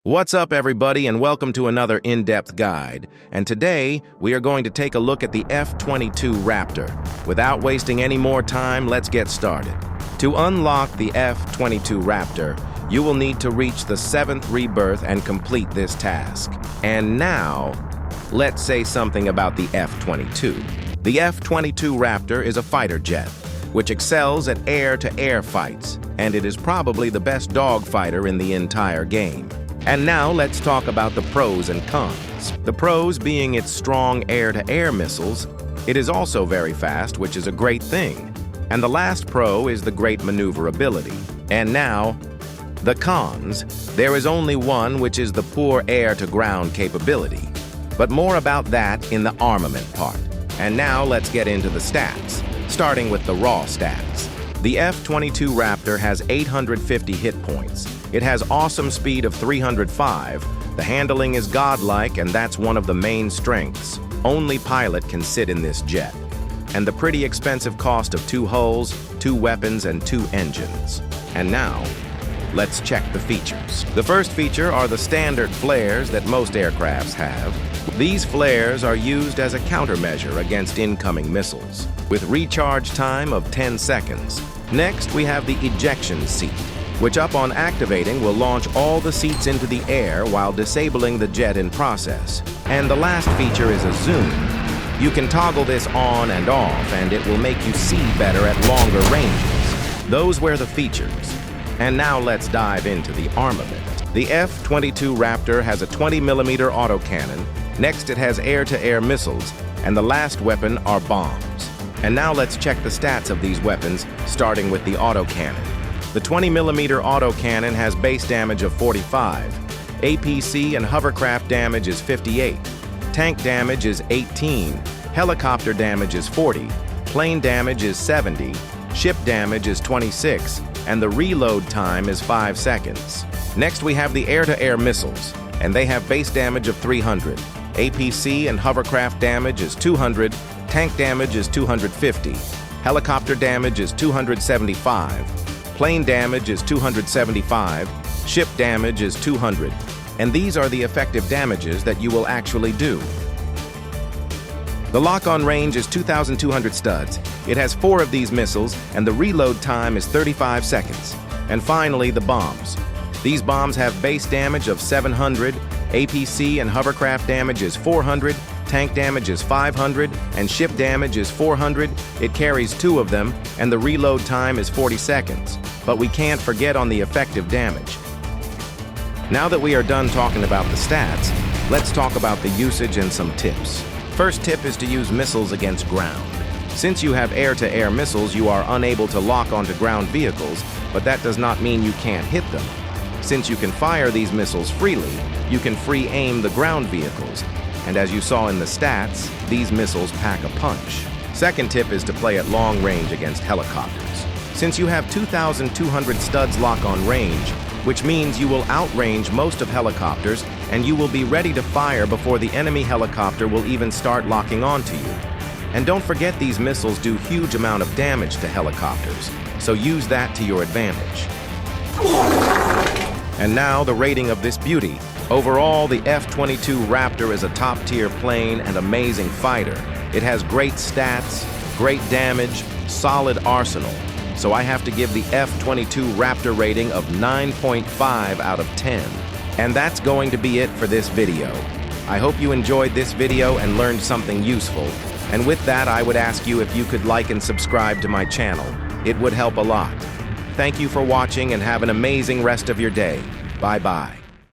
What's up, everybody, and welcome to another in-depth guide. And today, we are going to take a look at the F-22 Raptor. Without wasting any more time, let's get started. To unlock the F-22 Raptor, you will need to reach the 7th rebirth and complete this task. And now, let's say something about the F-22. The F-22 Raptor is a fighter jet, which excels at air-to-air fights, and it is probably the best dogfighter in the entire game. And now let's talk about the pros and cons. The pros being its strong air-to-air missiles. It is also very fast, which is a great thing. And the last pro is the great maneuverability. And now, the cons. There is only one, which is the poor air-to-ground capability. But more about that in the armament part. And now let's get into the stats, starting with the raw stats. The F-22 Raptor has 850 hit points. It has awesome speed of 305. The handling is godlike, and that's one of the main strengths. Only pilot can sit in this jet. And the pretty expensive cost of 2 hulls, 2 weapons, and 2 engines. And now, let's check the features. The first feature are the standard flares that most aircrafts have. These flares are used as a countermeasure against incoming missiles, with recharge time of 10 seconds. Next, we have the ejection seat, which upon activating will launch all the seats into the air while disabling the jet in process. And the last feature is a zoom. You can toggle this on and off, and it will make you see better at longer ranges. Those were the features. And now let's dive into the armament. The F-22 Raptor has a 20mm autocannon. Next, it has air-to-air missiles, and the last weapon are bombs. And now let's check the stats of these weapons, starting with the autocannon. The 20mm autocannon has base damage of 45, APC and hovercraft damage is 58, tank damage is 18, helicopter damage is 40, plane damage is 70, ship damage is 26, and the reload time is 5 seconds. Next, we have the air-to-air missiles, and they have base damage of 300, APC and hovercraft damage is 200, tank damage is 250, helicopter damage is 275, plane damage is 275, ship damage is 200, and these are the effective damages that you will actually do. The lock-on range is 2,200 studs. It has 4 of these missiles, and the reload time is 35 seconds. And finally, the bombs. These bombs have base damage of 700, APC and hovercraft damage is 400, tank damage is 500, and ship damage is 400. It carries 2 of them, and the reload time is 40 seconds. But we can't forget on the effective damage. Now that we are done talking about the stats, let's talk about the usage and some tips. First tip is to use missiles against ground. Since you have air-to-air missiles, you are unable to lock onto ground vehicles, but that does not mean you can't hit them. Since you can fire these missiles freely, you can free aim the ground vehicles. And as you saw in the stats, these missiles pack a punch. Second tip is to play at long range against helicopters. Since you have 2,200 studs lock-on range, which means you will outrange most of helicopters, and you will be ready to fire before the enemy helicopter will even start locking onto you. And don't forget, these missiles do huge amount of damage to helicopters, so use that to your advantage. And now the rating of this beauty. Overall, the F-22 Raptor is a top-tier plane and amazing fighter. It has great stats, great damage, solid arsenal. So I have to give the F-22 Raptor rating of 9.5 out of 10. And that's going to be it for this video. I hope you enjoyed this video and learned something useful. And with that, I would ask you if you could like and subscribe to my channel. It would help a lot. Thank you for watching and have an amazing rest of your day. Bye-bye.